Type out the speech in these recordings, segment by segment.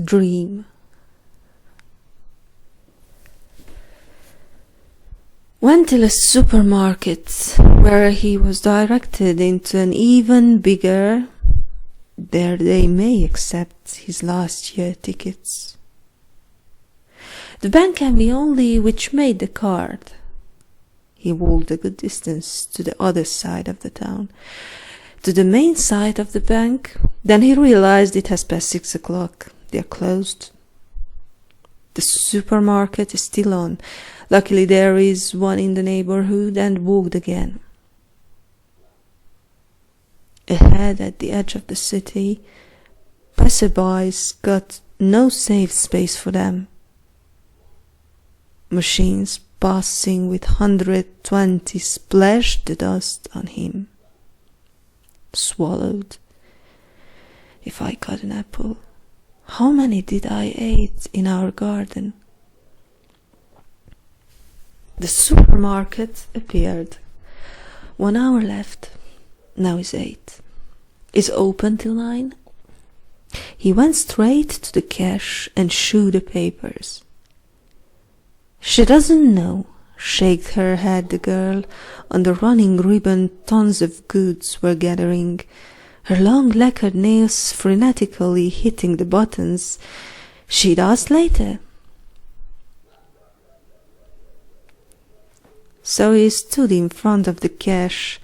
Dream. Went to a supermarket where he was directed into an even bigger. There they may accept his last year tickets. The bank can be only which made the card. He walked a good distance to the other side of the town, to the main side of the bank. Then he realized it has passed 6 o'clock. They are closed. The supermarket is still on. Luckily there is one in the neighborhood, and walked again. Ahead at the edge of the city, passerbys got no safe space for them. Machines passing with 120 splashed the dust on him. Swallowed. If I got an apple, how many did I eat in our garden? The supermarket appeared. 1 hour left. Now is 8. Is open till 9. He went straight to the cash and showed the papers. She doesn't know, shaked her head the girl. On the running ribbon tons of goods were gathering, her long lacquered nails frenetically hitting the buttons. She'd ask later. So he stood in front of the cash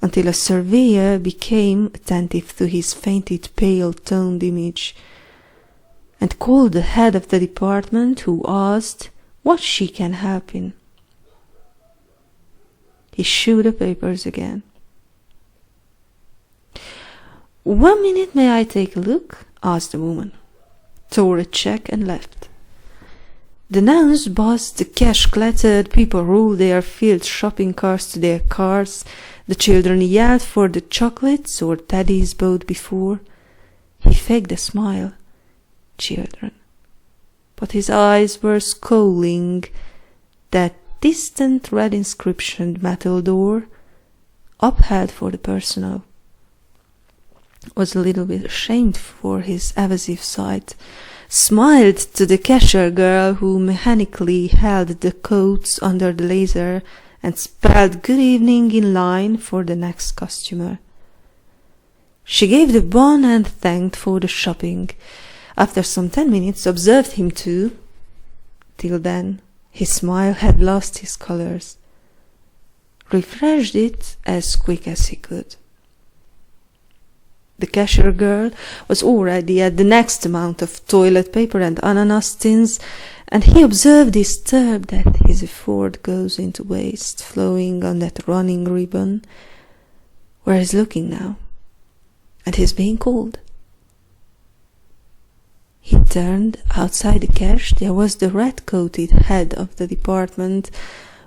until a surveyor became attentive to his fainted pale-toned image, and called the head of the department, who asked what she can help in. He showed the papers again. 1 minute, may I take a look? Asked the woman, tore a check and left. The nuns buzzed, the cash clattered, people rolled their filled shopping carts to their cars, the children yelled for the chocolates or teddies bought before. He faked a smile. Children. But his eyes were scowling. That distant red inscriptioned metal door, upheld for the personal, was a little bit ashamed for his evasive sight, smiled to the cashier girl who mechanically held the coats under the laser and spelled good evening in line for the next customer. She gave the bun and thanked for the shopping. After some 10 minutes observed him too. Till then his smile had lost his colors. Refreshed it as quick as he could. The cashier girl was already at the next amount of toilet paper and ananas tins, and he observed disturbed that his effort goes into waste, flowing on that running ribbon. Where he's looking now, and he's being called. He turned. Outside the cash there was the red-coated head of the department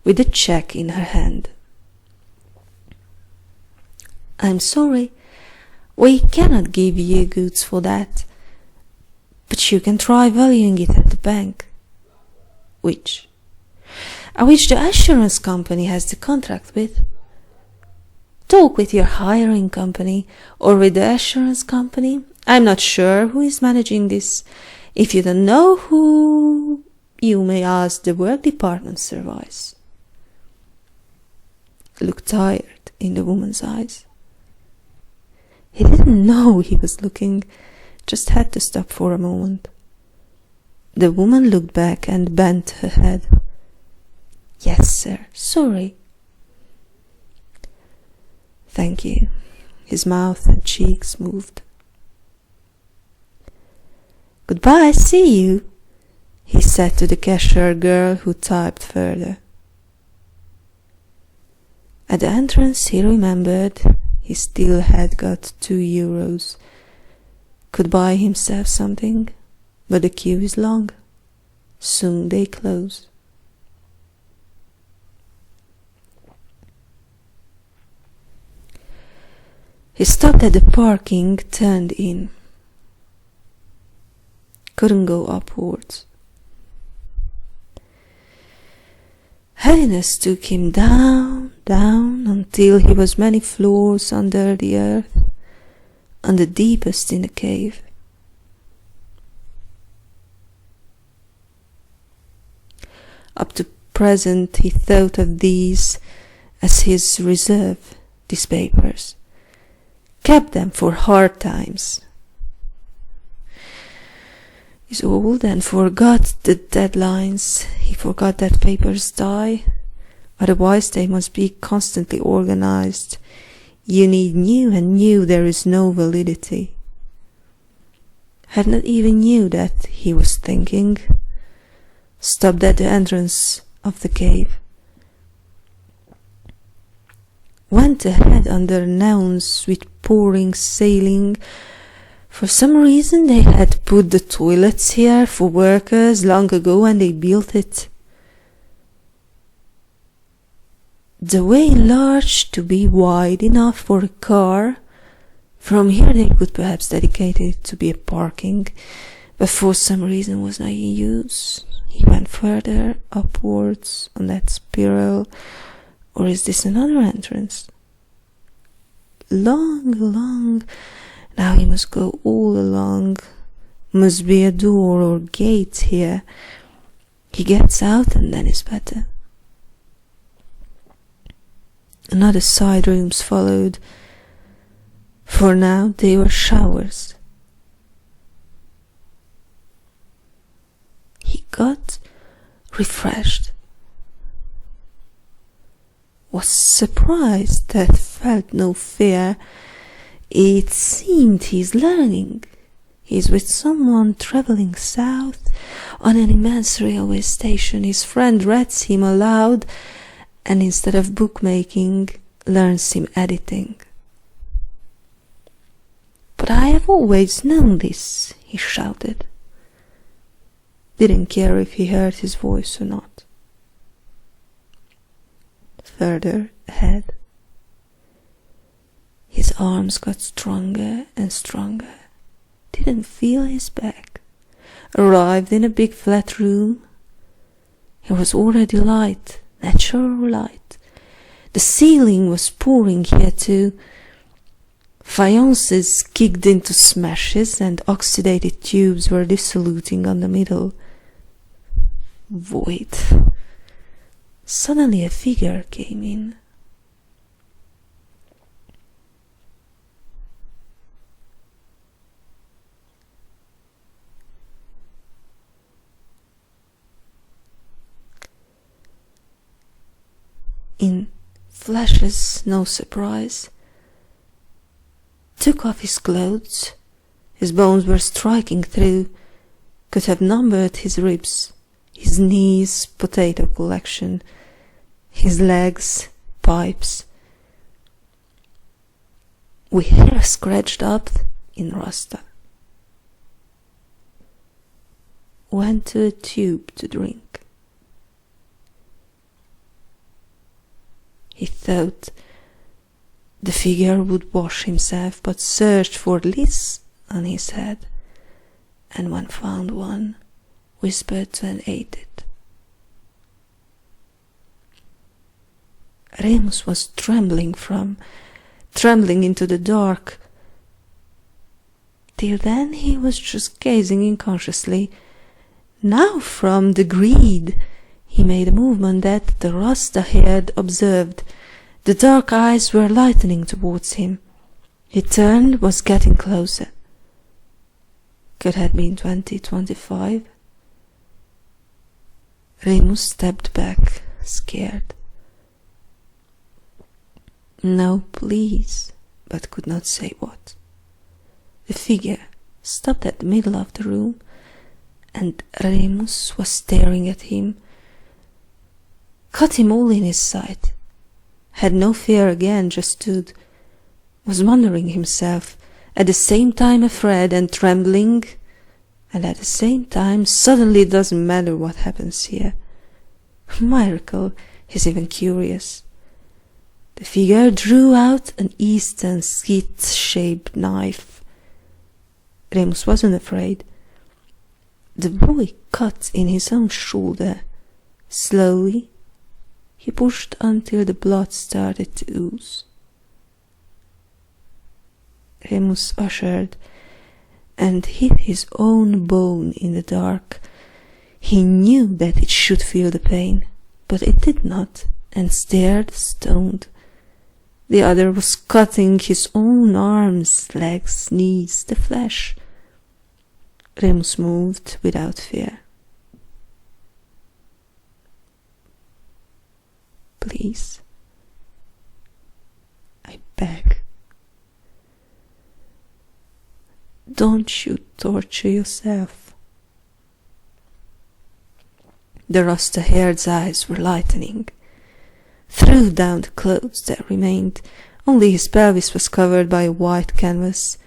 with a check in her hand. I'm sorry, we cannot give you goods for that, but you can try valuing it at the bank. Which the assurance company has the contract with. Talk with your hiring company or with the assurance company. I'm not sure who is managing this. If you don't know who, you may ask the work department service. Looked tired in the woman's eyes. He didn't know he was looking, just had to stop for a moment. The woman looked back and bent her head. Yes, sir, sorry. Thank you. His mouth and cheeks moved. Goodbye, see you, he said to the cashier girl who typed further. At the entrance he remembered he still had got €2. Could buy himself something, but the queue is long. Soon they close. He stopped at the parking, turned in. Couldn't go upwards. Heaviness took him down, down, until he was many floors under the earth, on the deepest in the cave. Up to present he thought of these as his reserve, these papers. Kept them for hard times. He's old and forgot the deadlines. He forgot that papers die. Otherwise they must be constantly organized. You need new, and new there is no validity. Had not even knew that he was thinking. Stopped at the entrance of the cave. Went ahead under nouns with pouring sailing. For some reason they had put the toilets here for workers long ago and they built it. The way large to be wide enough for a car. From here they could perhaps dedicate it to be a parking, but for some reason was not in use. He went further upwards on that spiral, or is this another entrance? Long, now he must go all along. Must be a door or gate here. He gets out and then is better. Another side rooms followed. For now they were showers. He got refreshed. Was surprised that felt no fear. It seemed he's learning. He's with someone traveling south on an immense railway station. His friend reads him aloud and instead of bookmaking learns him editing. But I have always known this, he shouted. Didn't care if he heard his voice or not. Further ahead, his arms got stronger and stronger. Didn't feel his back. Arrived in a big flat room. It was already light, natural light. The ceiling was pouring here too. Faïences kicked into smashes and oxidated tubes were dissoluting on the middle. Void. Suddenly a figure came in. In flashes, no surprise. Took off his clothes. His bones were striking through. Could have numbered his ribs, his knees, potato collection, his legs, pipes. With hair scratched up in Rasta. Went to a tube to drink. He thought the figure would wash himself, but searched for lice on his head, and when found one, whispered and ate it. Remus was trembling into the dark. Till then he was just gazing unconsciously. Now from the greed he made a movement that the Rasta had observed. The dark eyes were lightening towards him. He turned, was getting closer. Could have been 20, 25. Remus stepped back, scared. No, please, but could not say what. The figure stopped at the middle of the room, and Remus was staring at him. Caught him all in his sight. Had no fear again, just stood. Was wondering himself, at the same time afraid and trembling, and at the same time suddenly it doesn't matter what happens here. Miracle, he's even curious. The figure drew out an Eastern scythe-shaped knife. Remus wasn't afraid. The boy cut in his own shoulder. Slowly, he pushed until the blood started to ooze. Remus ushered and hid his own bone in the dark. He knew that it should feel the pain, but it did not, and stared stoned. The other was cutting his own arms, legs, knees, the flesh. Remus moved without fear. Please, I beg, don't you torture yourself. The Rasta-haired's eyes were lightening. Threw down the clothes that remained. Only his pelvis was covered by a white canvas,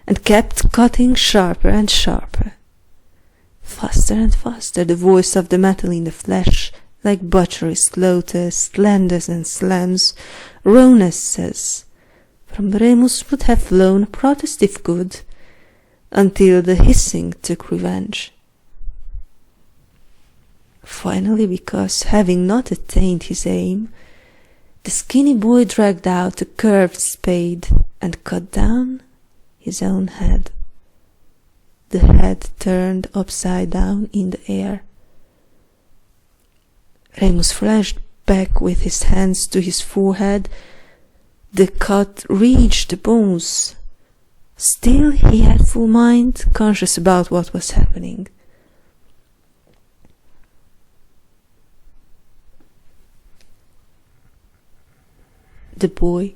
and kept cutting sharper and sharper. Faster and faster the voice of the metal in the flesh, like butcher's lotus, slanders and slams, Ronas's. From Remus would have flown a protest if good, until the hissing took revenge. Finally, because having not attained his aim, the skinny boy dragged out a curved spade and cut down his own head. The head turned upside down in the air. Remus flashed back with his hands to his forehead. The cut reached the bones. Still he had full mind, conscious about what was happening. The boy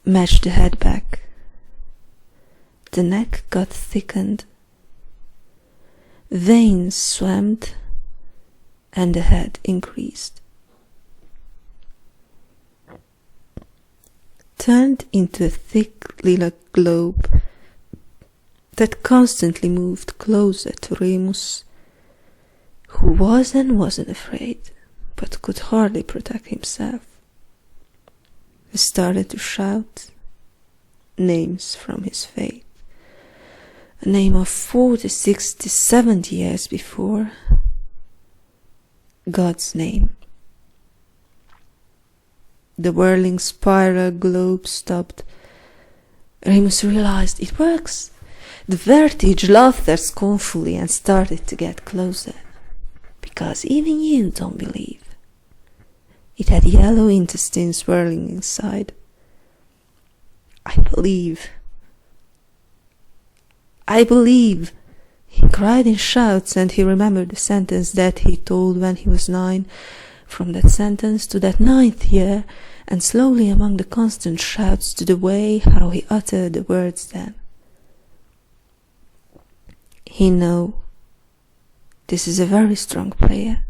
matched the head back. The neck got thickened. Veins swam, and the head increased. Turned into a thick lilac globe that constantly moved closer to Remus, who was and wasn't afraid, but could hardly protect himself. He started to shout names from his faith. A name of 40, 60, 70 years before. God's name. The whirling spiral globe stopped. Remus realized it works. The vertige laughed there scornfully and started to get closer. Because even you don't believe. It had yellow intestines swirling inside. I believe. I believe, he cried in shouts, and he remembered the sentence that he told when he was 9. From that sentence to that 9th year, and slowly among the constant shouts to the way how he uttered the words then. He knew this is a very strong prayer.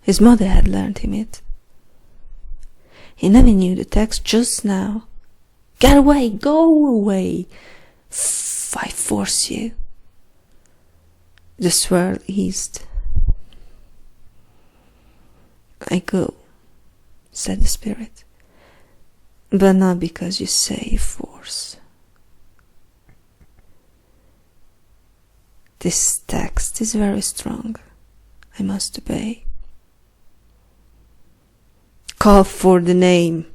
His mother had learned him it. He never knew the text just now. Get away, go away, I force you. The swirl eased. I go, said the spirit, but not because you say force. This text is very strong. I must obey. Call for the name.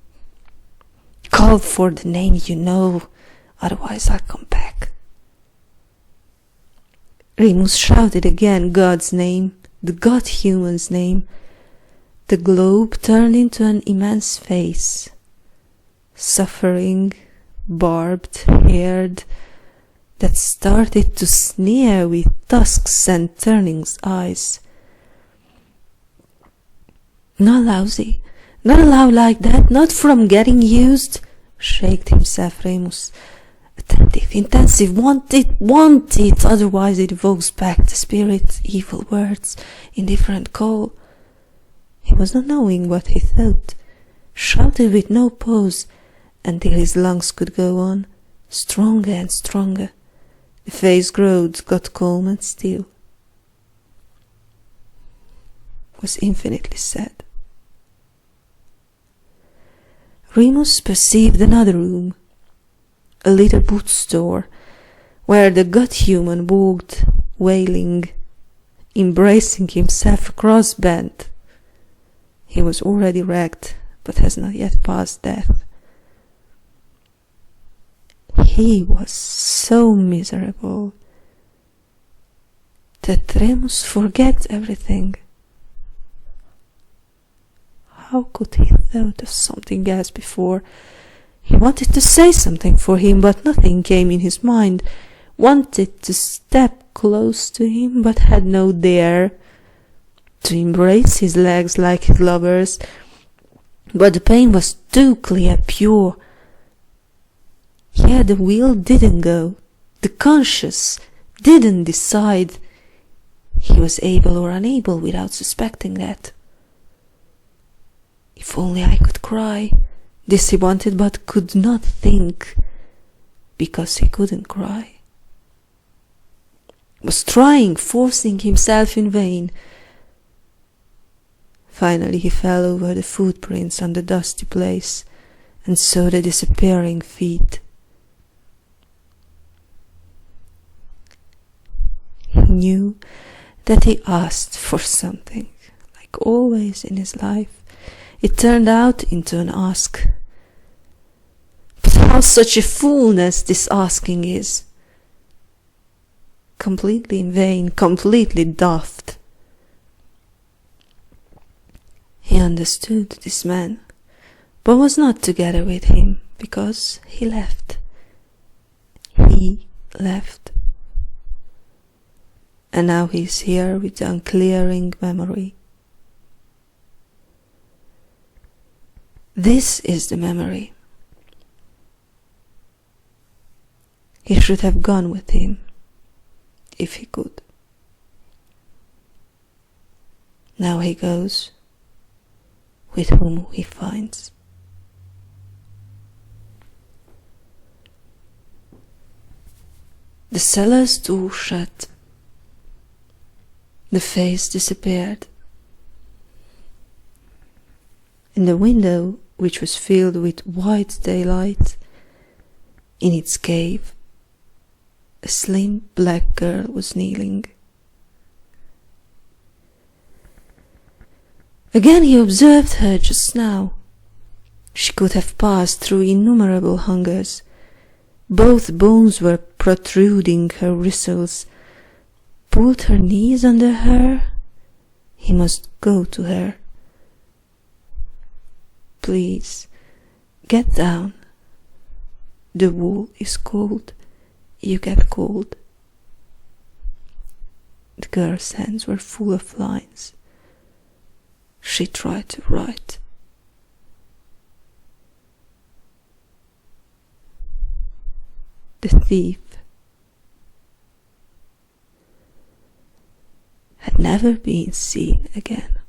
Call for the name you know, otherwise I'll come back. Remus shouted again God's name, the God-human's name. The globe turned into an immense face, suffering, barbed-haired, that started to sneer with tusks and turning eyes. Not lousy, not allowed like that, not from getting used, shaked himself Remus. Attentive, intensive, want it, otherwise it evokes back the spirit, evil words, indifferent call. He was not knowing what he thought, shouted with no pause, until his lungs could go on, stronger and stronger. The face growed, got calm and still. Was infinitely sad. Remus perceived another room, a little boot store, where the God-human walked, wailing, embracing himself cross-bent. He was already wrecked, but has not yet passed death. He was so miserable, that Remus forget everything. How could he thought of something else before? He wanted to say something for him, but nothing came in his mind. Wanted to step close to him, but had no dare. To embrace his legs like his lover's, but the pain was too clear, pure. Yeah, the will didn't go. The conscience didn't decide. He was able or unable without suspecting that. If only I could cry. This he wanted, but could not think, because he couldn't cry. Was trying, forcing himself in vain. Finally he fell over the footprints on the dusty place and saw the disappearing feet. He knew that he asked for something, like always in his life. It turned out into an ask. But how such a foolness this asking is. Completely in vain, completely daft. He understood this man, but was not together with him, because he left. He left. And now he is here with the unclearing memory. This is the memory. He should have gone with him, if he could. Now he goes with whom he finds. The cellar's door shut. The face disappeared. In the window, which was filled with white daylight, in its cave, a slim black girl was kneeling. Again he observed her just now. She could have passed through innumerable hungers. Both bones were protruding her bristles. Put her knees under her? He must go to her. Please, get down. The wool is cold. You get cold. The girl's hands were full of lines. She tried to write. The thief had never been seen again.